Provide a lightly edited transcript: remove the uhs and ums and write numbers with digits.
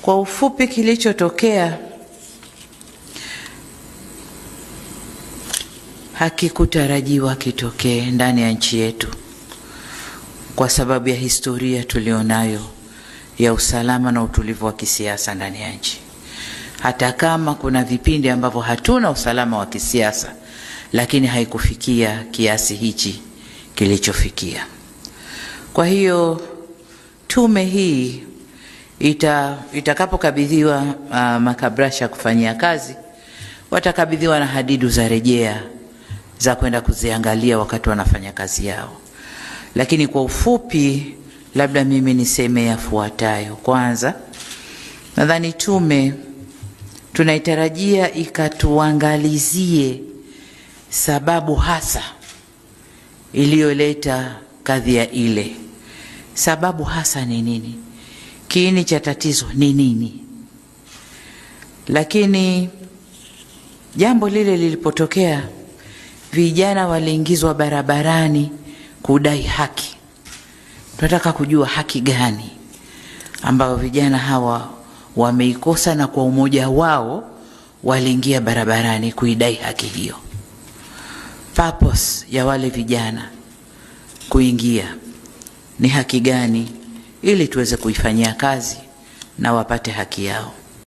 Kwa ufupi, kilichotokea hakikutarajiwa kitokee ndani ya nchi yetu kwa sababu ya historia tulionayo ya usalama na utulivu wa kisiasa ndani ya nchi. Hata kama kuna vipindi ambavyo hatuna usalama wa kisiasa, lakini haikufikia kiasi hichi kilichofikia. Kwa hiyo tume hii itakapokabidhiwa makabrasha kufanyia kazi, watakabidhiwa na hadidu za rejea za kwenda kuziangalia wakati wanafanya kazi yao. Lakini kwa ufupi, labda mimi niseme yafuatayo. Kwanza, nadhani tume tunaitarajia ikatuangalizie sababu hasa iliyoleta kadhia ile. Sababu hasa ni nini? Kiini cha tatizo ni nini? Lakini jambo lile lilipotokea, vijana waliingizwa barabarani kudai haki. Tunataka kujua haki gani ambayo vijana hawa wameikosa, na kwa umoja wao waliingia barabarani kuidai haki hiyo. Purpose ya wale vijana kuingia ni haki gani, ili tuweze kuifanyia kazi na wapate haki yao.